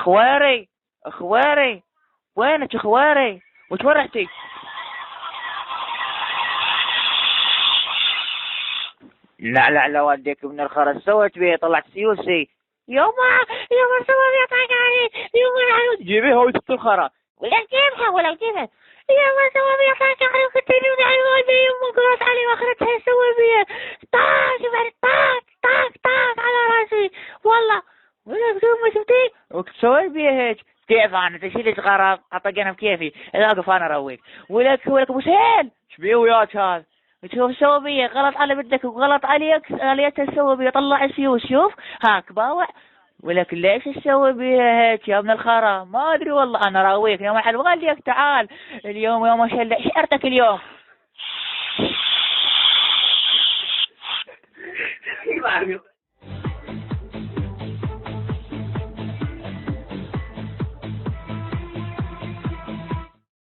خواري خواري، وينك خواري؟ وش ورحتي؟ لا لا لا وديك من الخرس، سويت بيه؟ طلعت سيوسي. يوما سوى بيطلع علي يوما، جيبيها وتحط الخرا ولا جيبها ولا جيبها. يوما سوى بيطلع علي وكتلوني على والدي، يوما قرأت علي واخرتها سوى بيه طاق بعد طاق على راسي والله. ولا بدون ما شفتي وتسوي بيه هيك. كيف انا تشيل صغار اطقنا بكيفي اقف انا ارويك. ولك ابو سهيل شبيه وياك هذا؟ شوف سوى بيه غلط على بدك وغلط عليك، عليك تسوي بيه طلع السيوس. شوف هاك باوع. ولك ليش تسوي بيه هيك يا ابن الخرا؟ ما ادري والله انا راويك يوم حلو. قال تعال اليوم يوم شرتك اليوم.